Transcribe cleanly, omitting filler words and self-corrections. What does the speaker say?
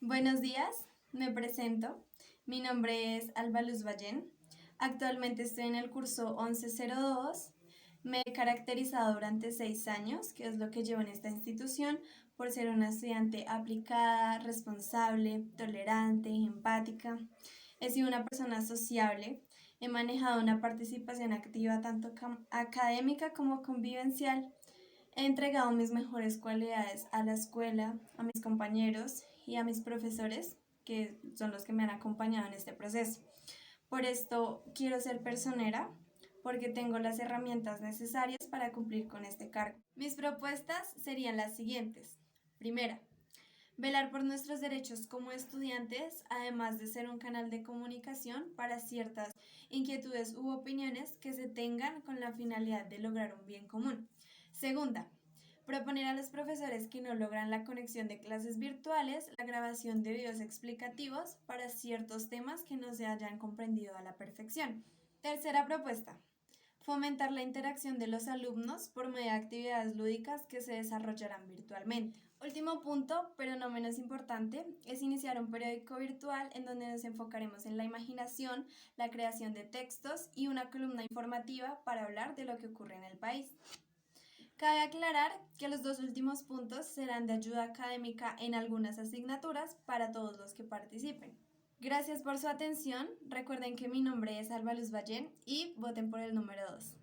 Buenos días, me presento. Mi nombre es Alba Luz Ballén. Actualmente estoy en el curso 1102. Me he caracterizado durante 6 años, que es lo que llevo en esta institución, por ser una estudiante aplicada, responsable, tolerante, empática. He sido una persona sociable. He manejado una participación activa tanto académica como convivencial. He entregado mis mejores cualidades a la escuela, a mis compañeros y a mis profesores, que son los que me han acompañado en este proceso. Por esto quiero ser personera, porque tengo las herramientas necesarias para cumplir con este cargo. Mis propuestas serían las siguientes. Primera, velar por nuestros derechos como estudiantes, además de ser un canal de comunicación para ciertas inquietudes u opiniones que se tengan con la finalidad de lograr un bien común. Segunda, proponer a los profesores que no logran la conexión de clases virtuales la grabación de videos explicativos para ciertos temas que no se hayan comprendido a la perfección. Tercera propuesta, fomentar la interacción de los alumnos por medio de actividades lúdicas que se desarrollarán virtualmente. Último punto, pero no menos importante, es iniciar un periódico virtual en donde nos enfocaremos en la imaginación, la creación de textos y una columna informativa para hablar de lo que ocurre en el país. Cabe aclarar que los dos últimos puntos serán de ayuda académica en algunas asignaturas para todos los que participen. Gracias por su atención. Recuerden que mi nombre es Alba Luz Ballén y voten por el número 2.